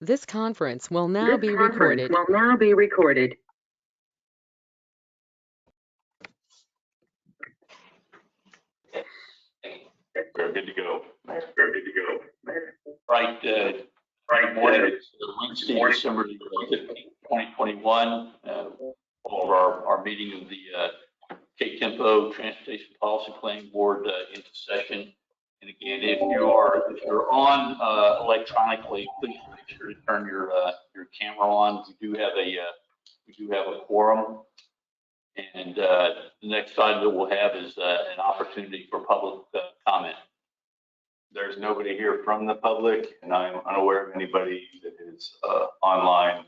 This conference will now be recorded. We're good to go. Right morning. It's Wednesday, December 15th, 2021. All of our meeting of the Killeen-Temple Transportation Policy Planning Board into session. And again, if you're on electronically, please make sure to turn your camera on. We do have a quorum. And the next item that we'll have is an opportunity for public comment. There's nobody here from the public, and I'm unaware of anybody that is online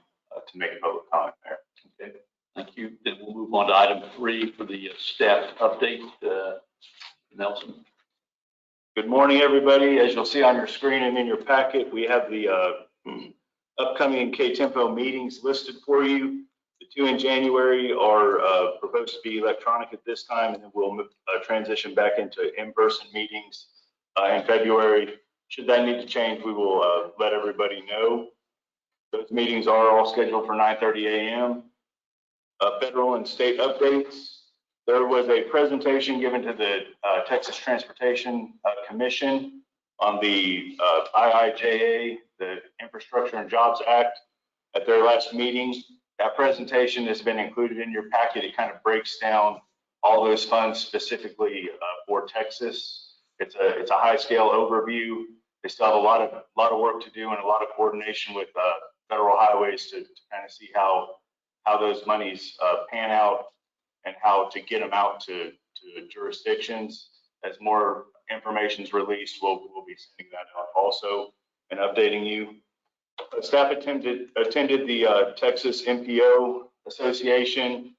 to make a public comment there. Okay, thank you. Then we'll move on to item 3 for the staff update. Nelson. Good morning, everybody. As you'll see on your screen and in your packet, we have the upcoming Killeen-Temple meetings listed for you. The 2 in January are proposed to be electronic at this time, and then we'll transition back into in-person meetings in February. Should that need to change, we will let everybody know. Those meetings are all scheduled for 9:30 a.m. Federal and state updates. There was a presentation given to the Texas Transportation Commission on the IIJA, the Infrastructure and Jobs Act, at their last meeting. That presentation has been included in your packet. It kind of breaks down all those funds specifically for Texas. It's a high scale overview. They still have a lot of work to do and a lot of coordination with federal highways to kind of see how those monies pan out and how to get them out to jurisdictions. As more information is released, we'll be sending that out also and updating you. Staff attended the Texas MPO Association.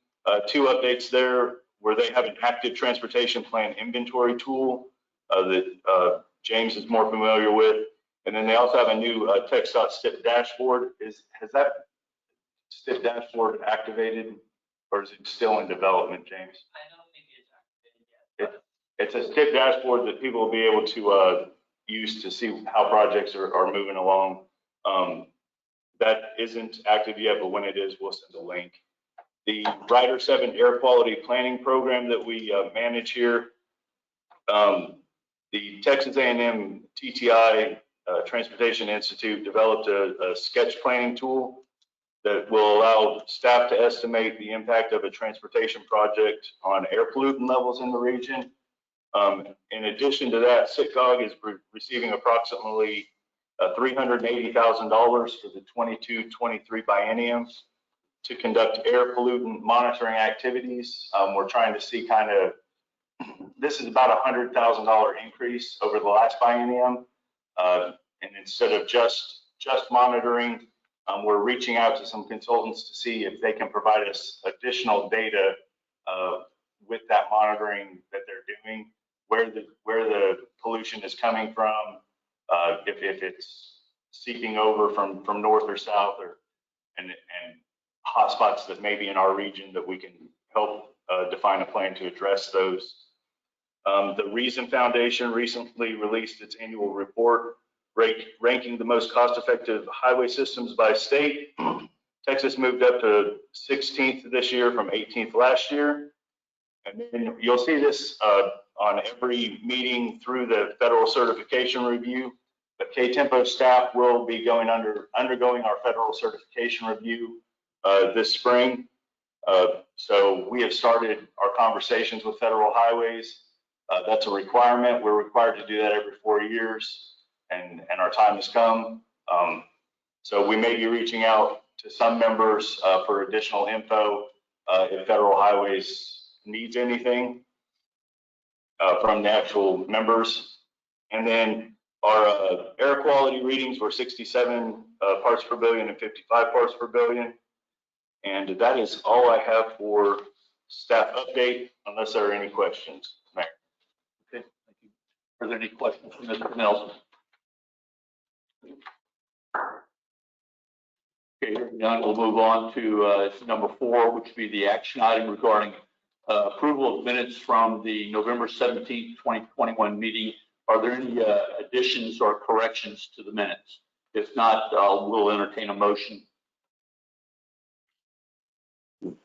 2 updates there where they have an active transportation plan inventory tool that James is more familiar with. And then they also have a new TxDOT STIP dashboard. Has that STIP dashboard activated, or is it still in development, James? I don't think it's activated yet. It's a STIP dashboard that people will be able to use to see how projects are moving along. That isn't active yet, but when it is, we'll send a link. The Rider 7 air quality planning program that we manage here, the Texas A&M TTI Transportation Institute developed a sketch planning tool that will allow staff to estimate the impact of a transportation project on air pollutant levels in the region. In addition to that, SITCOG is receiving approximately $380,000 for the 22-23 biennium to conduct air pollutant monitoring activities. We're trying to see this is about a $100,000 increase over the last biennium. And instead of just monitoring, we're reaching out to some consultants to see if they can provide us additional data with that monitoring that they're doing, where the pollution is coming from, if it's seeping over from north or south, and hotspots that may be in our region that we can help define a plan to address those. The Reason Foundation recently released its annual report ranking the most cost-effective highway systems by state. Texas moved up to 16th this year from 18th last year. And then you'll see this on every meeting through the federal certification review. But Killeen-Temple staff will be undergoing our federal certification review this spring. So we have started our conversations with federal highways. That's a requirement. We're required to do that every 4 years, and our time has come. So we may be reaching out to some members for additional info if federal highways needs anything from the actual members. And then our air quality readings were 67 parts per billion and 55 parts per billion. And that is all I have for staff update, unless there are any questions, Mayor. Okay, thank you. Are there any questions from Mr. Nelson? Okay, hearing none, we'll move on to number 4, which would be the action item regarding approval of minutes from the November 17th, 2021 meeting. Are there any additions or corrections to the minutes? If not, we'll entertain a motion.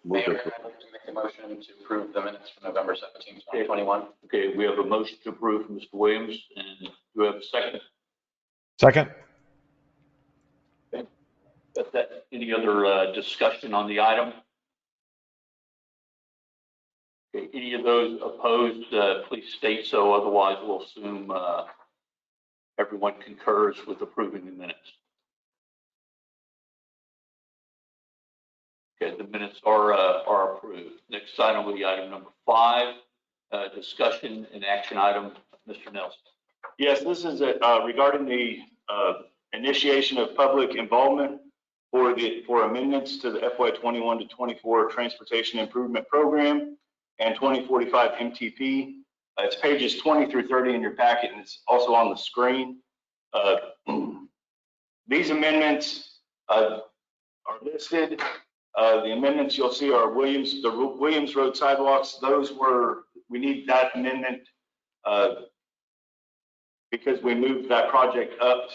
Mayor, I'd like to make a motion to approve the minutes from November 17, 2021. Okay, we have a motion to approve from Mr. Williams, and do we have a second? Second. Any other discussion on the item? Okay, any of those opposed, please state so. Otherwise, we'll assume everyone concurs with approving the minutes. Okay, the minutes are approved. Next item will be item number 5, discussion and action item. Mr. Nelson. Yes, this is regarding the initiation of public involvement for amendments to the FY21 to 24 Transportation Improvement Program and 2045 MTP. It's pages 20 through 30 in your packet, and it's also on the screen. These amendments are listed. The amendments you'll see are the Williams Road sidewalks. We need that amendment because we moved that project up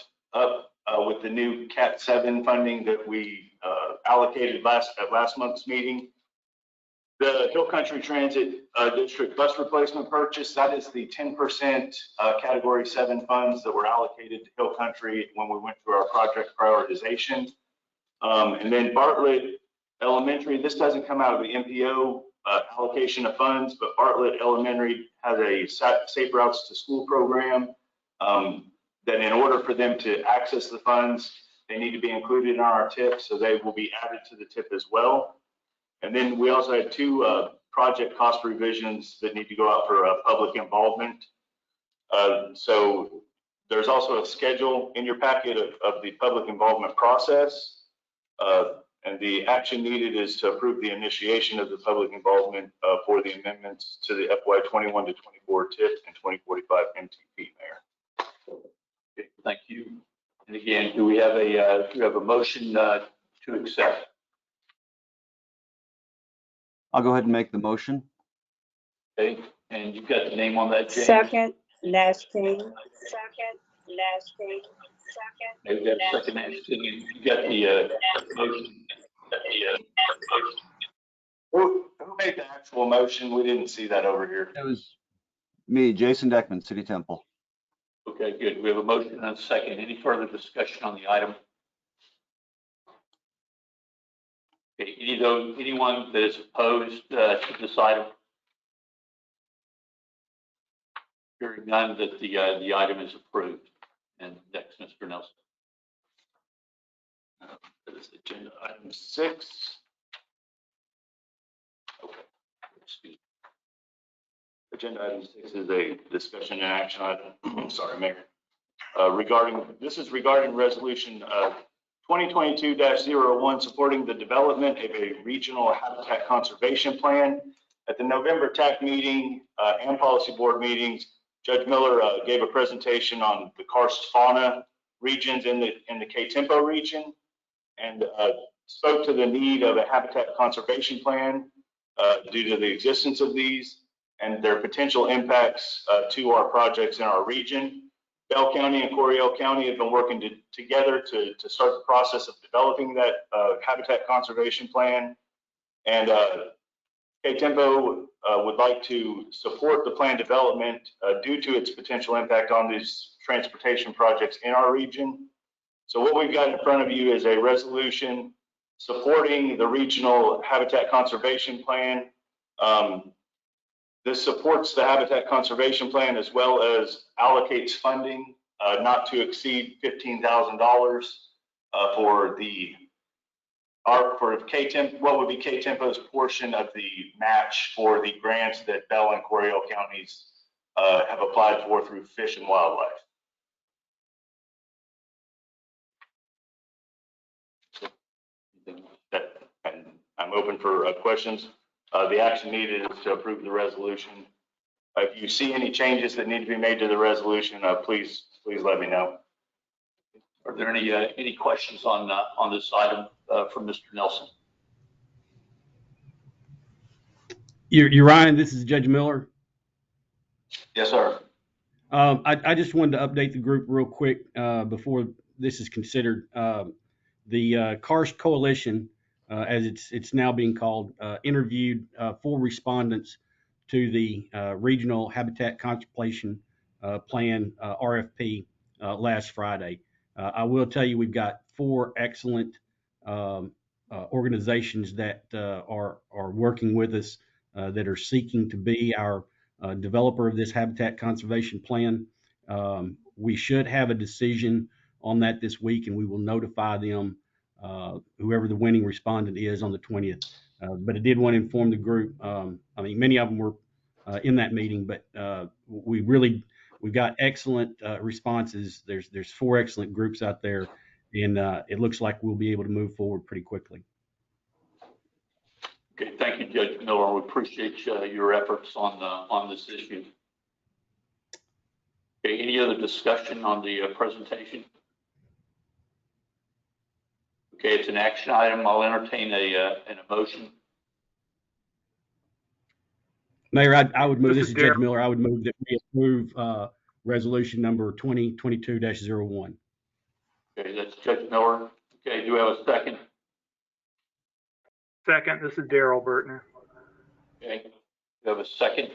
with the new Cat 7 funding that we allocated at last month's meeting. The Hill Country Transit District bus replacement purchase, that is the 10% Category 7 funds that were allocated to Hill Country when we went through our project prioritization. And then Bartlett Elementary, this doesn't come out of the MPO allocation of funds, but Bartlett Elementary has a Safe Routes to School program that in order for them to access the funds, they need to be included in our TIP, so they will be added to the TIP as well. And then we also had 2 project cost revisions that need to go out for public involvement. So there's also a schedule in your packet of the public involvement process. And the action needed is to approve the initiation of the public involvement for the amendments to the FY21 to 24 TIP and 2045 MTP, Mayor. Okay, thank you. And again, do we have a motion to accept? I'll go ahead and make the motion. Okay, and you've got the name on that, James? Second, Nash King. Second, Nash King. Second. Maybe that's second Nash King. You got the motion. Who made the actual motion? We didn't see that over here. It was me, Jason Deckman, City Temple. Okay, good. We have a motion and a second. Any further discussion on the item? Okay, anyone that is opposed to this item? Hearing none, that the item is approved. And next, Mr. Nelson. That is agenda item 6. Okay. Excuse me. Agenda item 6 is a discussion and action item. Sorry, Mayor. This is regarding resolution 2022-01, supporting the development of a regional habitat conservation plan. At the November TAC meeting and policy board meetings, Judge Miller gave a presentation on the karst fauna regions in the K-Tempo region and spoke to the need of a habitat conservation plan due to the existence of these and their potential impacts to our projects in our region. Bell County and Coryell County have been working together to start the process of developing that habitat conservation plan. And K-Tempo would like to support the plan development due to its potential impact on these transportation projects in our region. So what we've got in front of you is a resolution supporting the regional habitat conservation plan. This supports the habitat conservation plan as well as allocates funding not to exceed $15,000 for K-Tempo, what would be K-Tempo's portion of the match for the grants that Bell and Coryell counties have applied for through Fish and Wildlife. And I'm open for questions. The action needed is to approve the resolution. If you see any changes that need to be made to the resolution, please let me know. Are there any questions on this item from Mr. Nelson? You're Ryan, this is Judge Miller. Yes, sir. I just wanted to update the group real quick before this is considered. The Cars Coalition, as it's now being called, interviewed 4 respondents to the Regional Habitat Contemplation Plan RFP last Friday. I will tell you, we've got 4 excellent organizations that are working with us that are seeking to be our developer of this habitat conservation plan. We should have a decision on that this week, and we will notify them, whoever the winning respondent is, on the 20th. But I did want to inform the group. I mean, many of them were in that meeting, but we've got excellent responses. There's 4 excellent groups out there, and it looks like we'll be able to move forward pretty quickly. Okay, thank you, Judge Miller. We appreciate your efforts on this issue. Okay, any other discussion on the presentation? Okay, it's an action item. I'll entertain an motion. Mayor, I would move, this is Judge Miller, I would move that we approve resolution number 2022-01. Okay, that's Judge Miller. Okay, do we have a second? Second, this is Daryl Burtner. Okay, we have a second.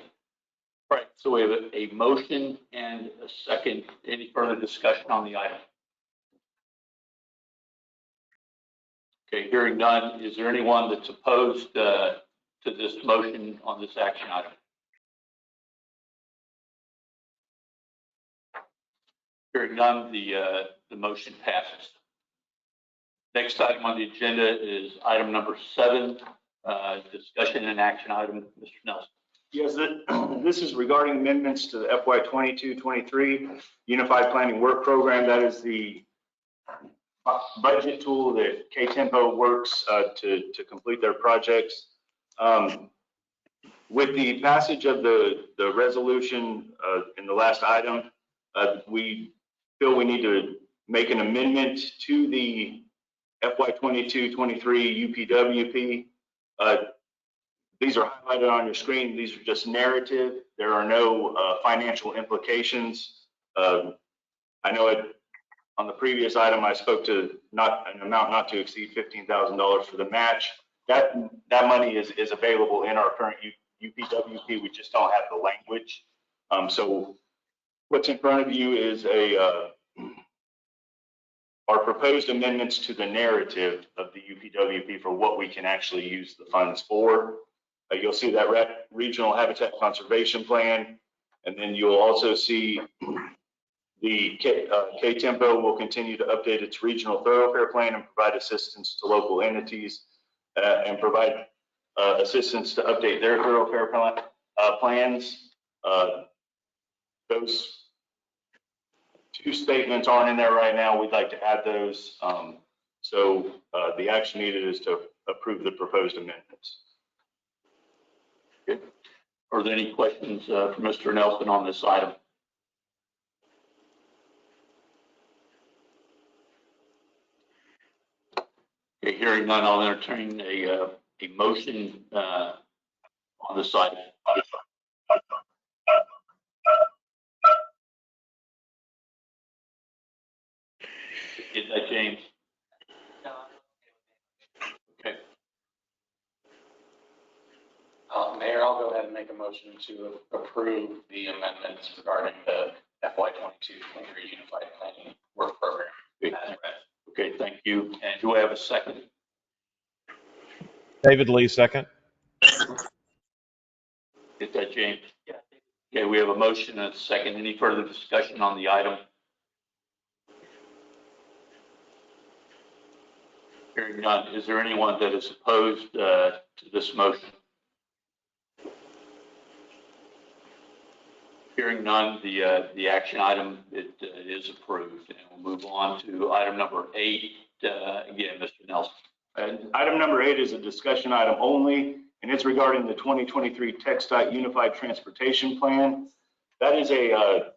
All right, so we have a motion and a second. Any further discussion on the item? Okay, hearing none, is there anyone that's opposed to this motion on this action item? Hearing none, the motion passes. Next item on the agenda is item number 7, discussion and action item. Mr. Nelson. Yes, this is regarding amendments to the FY 22-23 Unified Planning Work Program. That is the budget tool that K-Tempo works to complete their projects. With the passage of the resolution in the last item, we feel we need to make an amendment to the FY 22-23 UPWP. These are highlighted on your screen. These are just narrative. There are no financial implications. I know on the previous item, I spoke to an amount not to exceed $15,000 for the match. That money is available in our current UPWP. We just don't have the language. So what's in front of you is our proposed amendments to the narrative of the UPWP for what we can actually use the funds for. You'll see that Regional Habitat Conservation Plan, and then you'll also see the K-Tempo will continue to update its Regional Thoroughfare Plan and provide assistance to local entities and provide assistance to update their thoroughfare plans. Those 2 statements aren't in there right now. We'd like to add those. So the action needed is to approve the proposed amendments. Okay. Are there any questions for Mr. Nelson on this item? Okay, hearing none, I'll entertain a motion on this item. Is that James? Okay. Mayor, I'll go ahead and make a motion to approve the amendments regarding the FY 22-23 Unified Planning Work Program. Okay, thank you. And do I have a second? David Lee, second. Is that James? Yeah. Okay, we have a motion and a second. Any further discussion on the item? Hearing none, is there anyone that is opposed to this motion? Hearing none, the action item is approved, and we'll move on to item number 8. Again, Mr. Nelson. Item number 8 is a discussion item only, and it's regarding the 2023 TxDOT Unified Transportation Plan. That is TxDOT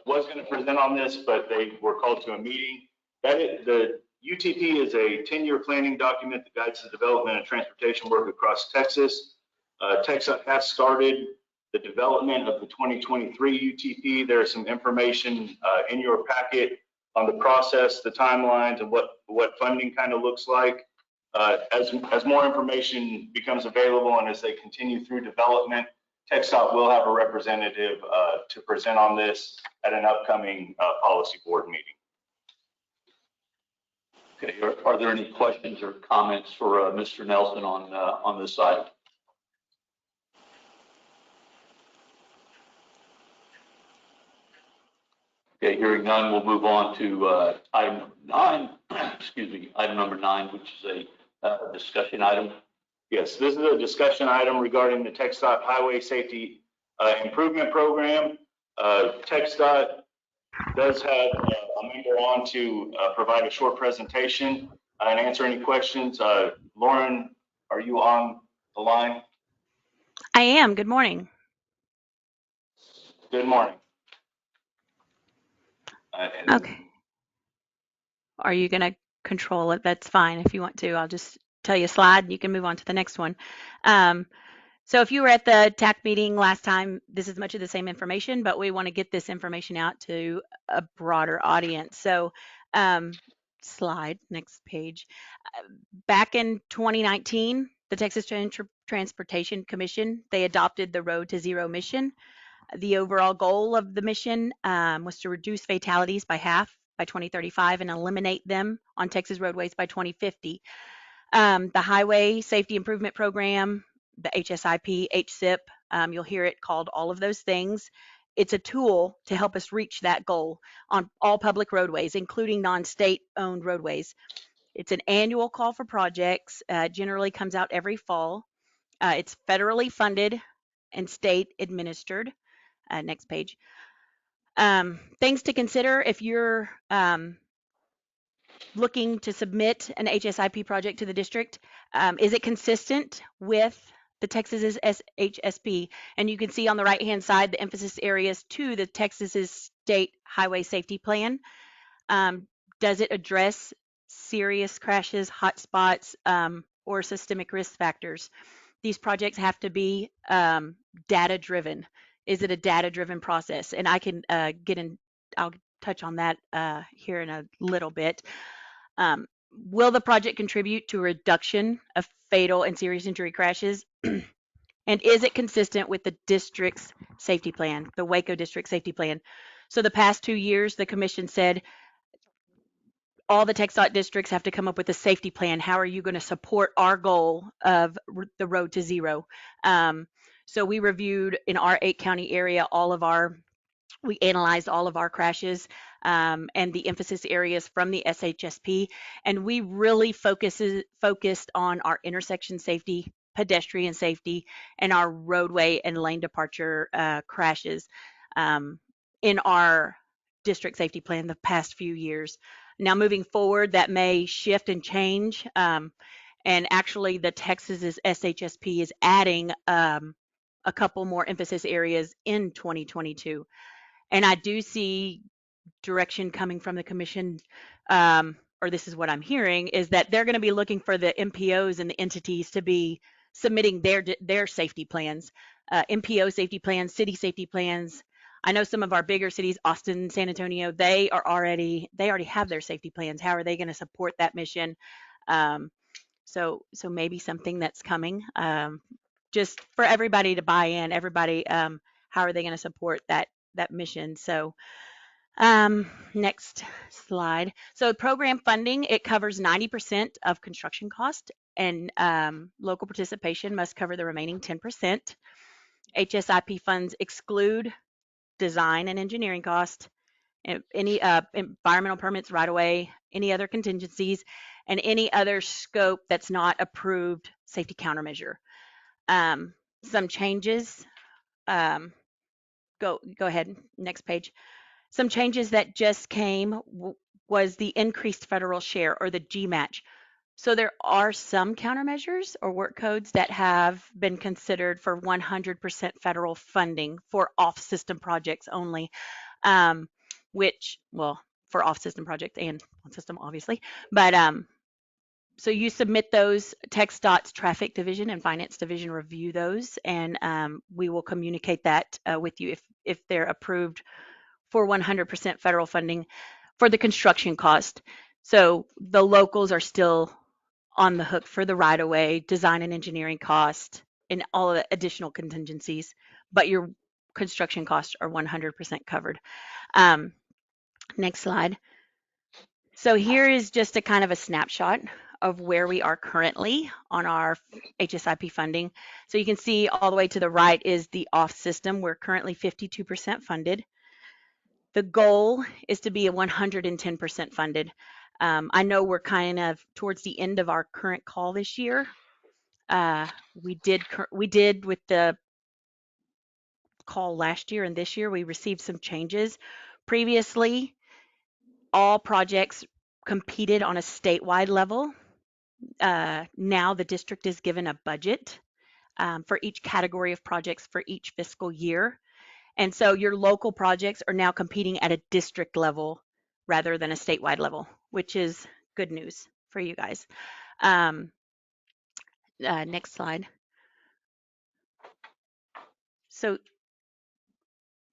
was going to present on this, but they were called to a meeting. The UTP is a 10-year planning document that guides the development of transportation work across Texas. TxDOT has started the development of the 2023 UTP. There is some information in your packet on the process, the timelines, and what funding kind of looks like. As more information becomes available and as they continue through development, TxDOT will have a representative to present on this at an upcoming policy board meeting. Okay, are there any questions or comments for Mr. Nelson on this item? Okay, hearing none, we'll move on to item number 9, excuse me, item number 9, which is a discussion item. Yes, this is a discussion item regarding the TxDOT Highway Safety Improvement Program. TxDOT does have a member on to provide a short presentation and answer any questions. Lauren, are you on the line? I am. Good morning. Good morning. Okay. Are you going to control it? That's fine if you want to. I'll just tell you a slide and you can move on to the next one. So if you were at the TAC meeting last time, this is much of the same information, but we want to get this information out to a broader audience. So slide, next page. Back in 2019, the Texas Transportation Commission, they adopted the Road to Zero mission. The overall goal of the mission was to reduce fatalities by half by 2035 and eliminate them on Texas roadways by 2050. The Highway Safety Improvement Program, the HSIP, HSIP, you'll hear it called all of those things. It's a tool to help us reach that goal on all public roadways, including non-state owned roadways. It's an annual call for projects, generally comes out every fall. It's federally funded and state administered. Next page. Things to consider if you're looking to submit an HSIP project to the district. Is it consistent with the Texas's SHSP? And you can see on the right-hand side the emphasis areas to the Texas's State Highway Safety Plan. Does it address serious crashes, hot spots, or systemic risk factors? These projects have to be data-driven. Is it a data-driven process? And I can I'll touch on that here in a little bit. Will the project contribute to a reduction of fatal and serious injury crashes? And is it consistent with the district's safety plan, the Waco District Safety Plan? So the past 2 years, the commission said all the TxDOT districts have to come up with a safety plan. How are you going to support our goal of the Road to Zero? So we reviewed in our 8-county area we analyzed all of our crashes and the emphasis areas from the SHSP, and we really focused on our intersection safety, pedestrian safety, and our roadway and lane departure crashes in our district safety plan the past few years. Now moving forward, that may shift and change, and actually the Texas's SHSP is adding a couple more emphasis areas in 2022. And I do see direction coming from the commission, or this is what I'm hearing, is that they're going to be looking for the MPOs and the entities to be submitting their safety plans, MPO safety plans, city safety plans. I know some of our bigger cities, Austin, San Antonio, they already have their safety plans. How are they going to support that mission? So maybe something that's coming, just for everybody to buy in. Everybody, how are they going to support that mission? So next slide. So program funding, it covers 90% of construction cost, and local participation must cover the remaining 10%. HSIP funds exclude design and engineering cost, any environmental permits, right away, any other contingencies, and any other scope that's not approved safety countermeasure. Some changes, go ahead, next page. Some changes that just came was the increased federal share, or the GMATch. So there are some countermeasures or work codes that have been considered for 100% federal funding for off-system projects only, which, well, for off-system projects and on-system, obviously. But so you submit those, TxDOT's Traffic Division and Finance Division review those, and we will communicate that with you if they're approved for 100% federal funding. for the construction cost. So the locals are still on the hook for the right-of-way, design and engineering cost, and all of the additional contingencies, but your construction costs are 100% covered. Next slide. So here is just a kind of a snapshot of where we are currently on our HSIP funding. So you can see all the way to the right is the off system. We're currently 52% funded. The goal is to be a 110% funded. I know we're kind of towards the end of our current call this year. We did with the call last year and this year, we received some changes. Previously, all projects competed on a statewide level. Now the district is given a budget for each category of projects for each fiscal year. And so your local projects are now competing at a district level rather than a statewide level, which is good news for you guys. Next slide. So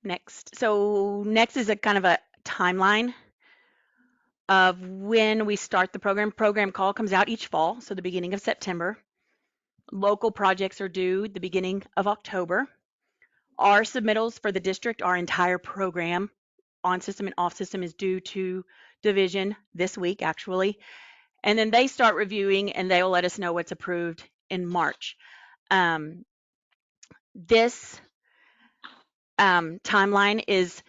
next is a kind of a timeline of when we start the program. Program call comes out each fall, so the beginning of September. Local projects are due the beginning of October. Our submittals for the district, our entire program, on system and off system, is due to division this week, actually. And then they start reviewing and they will let us know what's approved in March. This timeline is,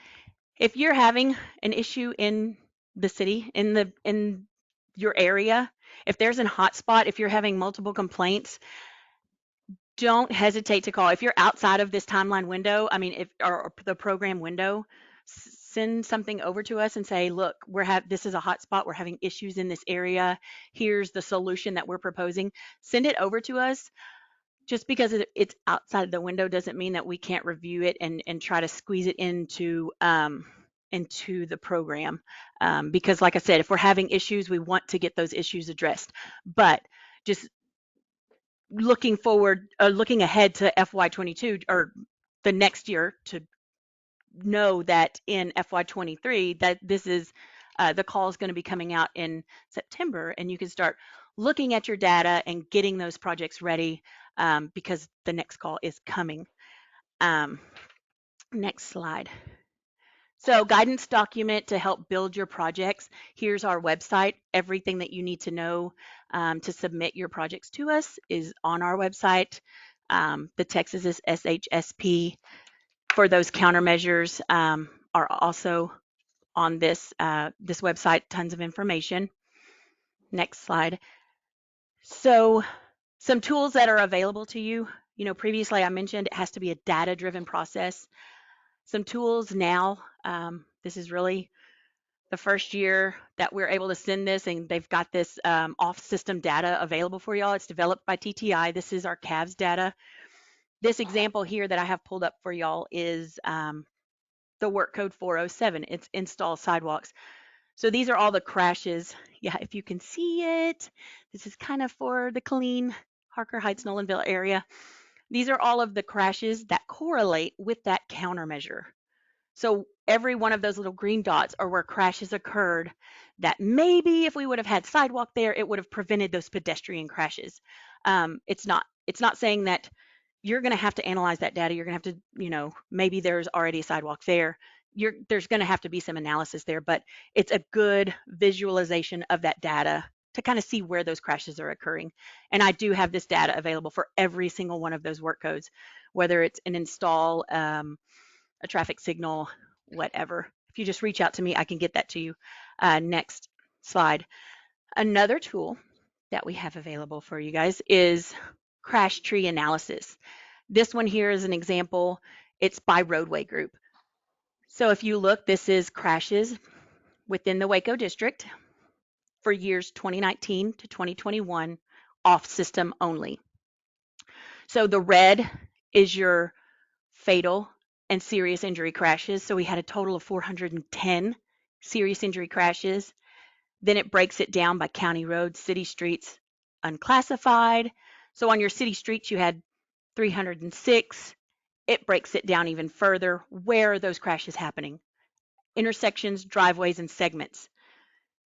if you're having an issue in the city, in your area, if there's a hotspot, if you're having multiple complaints, don't hesitate to call. If you're outside of this timeline window, I mean, or the program window, send something over to us and say, look, this is a hotspot. We're having issues in this area. Here's the solution that we're proposing. Send it over to us. Just because it's outside the window doesn't mean that we can't review it and try to squeeze it into the program. Because like I said, if we're having issues, we want to get those issues addressed. But just looking ahead to FY22 or the next year, to know that in FY23 that this is the call is going to be coming out in September, and you can start looking at your data and getting those projects ready because the next call is coming. Next slide. So guidance document to help build your projects. Here's our website. Everything that you need to know to submit your projects to us is on our website. The Texas is SHSP. For those countermeasures are also on this website. Tons of information. Next slide. So some tools that are available to you. You know, previously I mentioned it has to be a data-driven process. Some tools now, this is really the first year that we're able to send this, and they've got this off-system data available for y'all. It's developed by TTI. This is our CAVS data. This example here that I have pulled up for y'all is the work code 407. It's install sidewalks. So these are all the crashes. Yeah, if you can see it, this is kind of for the Killeen, Harker Heights, Nolanville area. These are all of the crashes that correlate with that countermeasure. So every one of those little green dots are where crashes occurred that maybe if we would have had sidewalk there, it would have prevented those pedestrian crashes. It's not saying that you're going to have to analyze that data. You're going to have to, maybe there's already a sidewalk there. There's going to have to be some analysis there, but it's a good visualization of that data to kind of see where those crashes are occurring. And I do have this data available for every single one of those work codes, whether it's an install, a traffic signal, whatever. If you just reach out to me, I can get that to you. Next slide. Another tool that we have available for you guys is crash tree analysis. This one here is an example. It's by roadway group. So if you look, this is crashes within the Waco district for years 2019 to 2021, off system only. So the red is your fatal and serious injury crashes. So we had a total of 410 serious injury crashes. Then it breaks it down by county roads, city streets, unclassified. So on your city streets, you had 306. It breaks it down even further. Where are those crashes happening? intersections, driveways, and segments.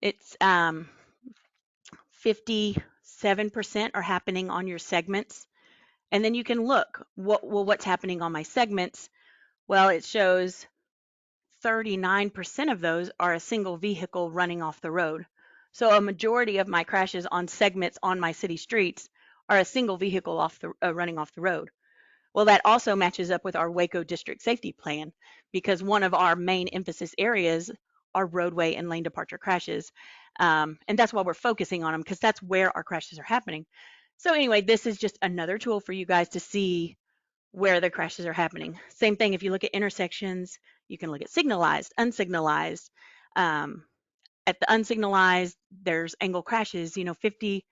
It's 57% are happening on your segments. And then you can look, what's happening on my segments? Well, it shows 39% of those are a single vehicle running off the road. So a majority of my crashes on segments on my city streets are a single vehicle running off the road. Well, that also matches up with our Waco District Safety Plan, because one of our main emphasis areas are roadway and lane departure crashes. And that's why we're focusing on them, because that's where our crashes are happening. So anyway, this is just another tool for you guys to see where the crashes are happening. Same thing, if you look at intersections, you can look at signalized, unsignalized. At the unsignalized, there's angle crashes, 53%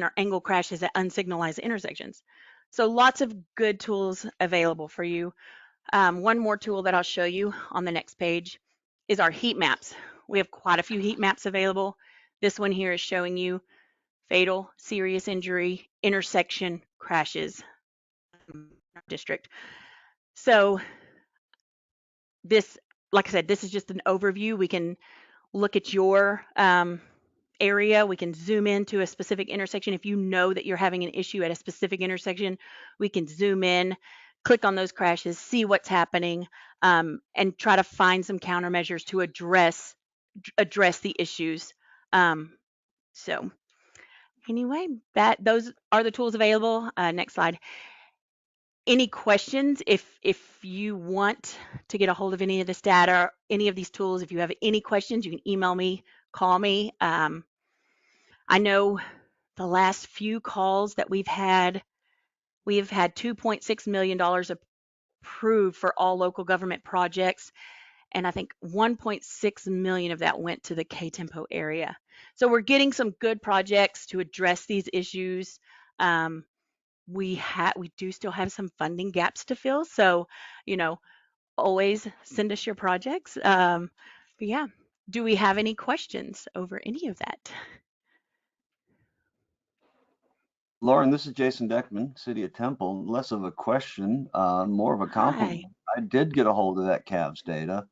are angle crashes at unsignalized intersections. So lots of good tools available for you. One more tool that I'll show you on the next page is our heat maps. We have quite a few heat maps available. This one here is showing you fatal, serious injury, intersection crashes in our district. So this, like I said, this is just an overview. We can look at your area. We can zoom into a specific intersection. If you know that you're having an issue at a specific intersection, we can zoom in, click on those crashes, see what's happening, and try to find some countermeasures to address the issues. So anyway, those are the tools available. Next slide. Any questions? If you want to get a hold of any of this data, any of these tools, if you have any questions, you can email me, call me. I know the last few calls that we have had $2.6 million approved for all local government projects. And I think 1.6 million of that went to the K-Tempo area. So we're getting some good projects to address these issues. We do still have some funding gaps to fill. So, always send us your projects. But yeah, do we have any questions over any of that? Lauren, this is Jason Deckman, City of Temple. Less of a question, more of a compliment. I did get a hold of that CAVS data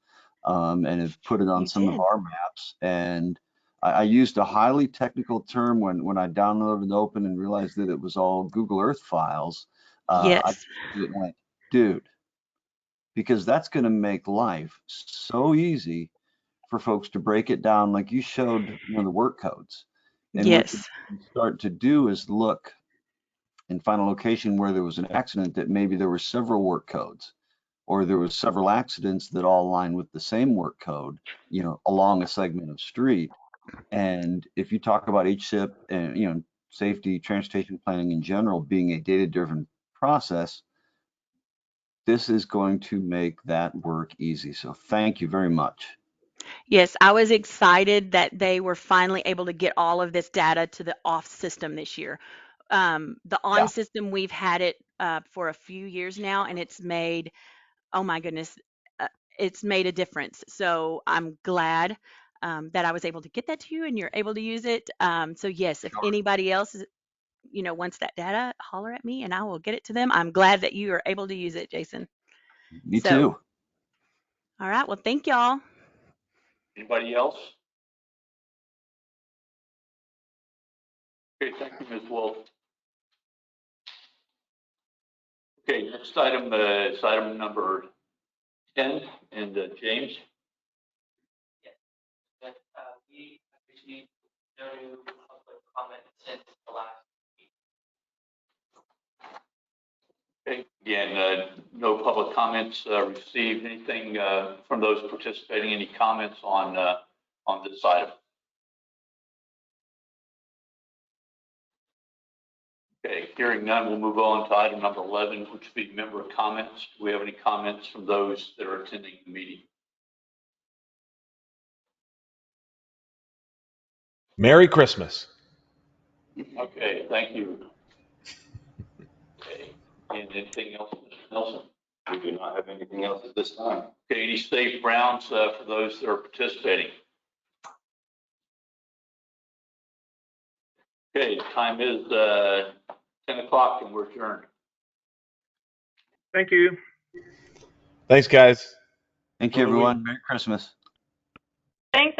and have put it on You some of did. our maps. And I used a highly technical term when I downloaded and opened and realized that it was all Google Earth files. Yes. I went, dude, because that's going to make life so easy for folks to break it down, like you showed, the work codes. And what Yes. you start to do is look and find a location where there was an accident that maybe there were several work codes, or there was several accidents that all align with the same work code, along a segment of street. And if you talk about HCIP and, safety, transportation planning in general being a data-driven process, this is going to make that work easy. So thank you very much. Yes, I was excited that they were finally able to get all of this data to the off system this year. The on system, we've had it for a few years now, and it's made, oh my goodness, it's made a difference. So I'm glad that I was able to get that to you and you're able to use it. So yes, if anybody else, wants that data, holler at me and I will get it to them. I'm glad that you are able to use it, Jason. Me too. All right. Well, thank y'all. Anybody else? Okay, thank you, Ms. Wolf. Okay, next item is item number 10, and James. Yes, but we received no public comment since the last meeting. Okay, again, no public comments received. Anything from those participating? Any comments on this item? Okay, hearing none, we'll move on to item number 11, which would be member comments. Do we have any comments from those that are attending the meeting? Merry Christmas. Okay, thank you. Okay, and anything else, Mr. Nelson? We do not have anything else at this time. Okay, any safe rounds for those that are participating? Okay, time is 10 o'clock and we're adjourned. Thank you. Thanks, guys. Thank you, everyone. Merry Christmas.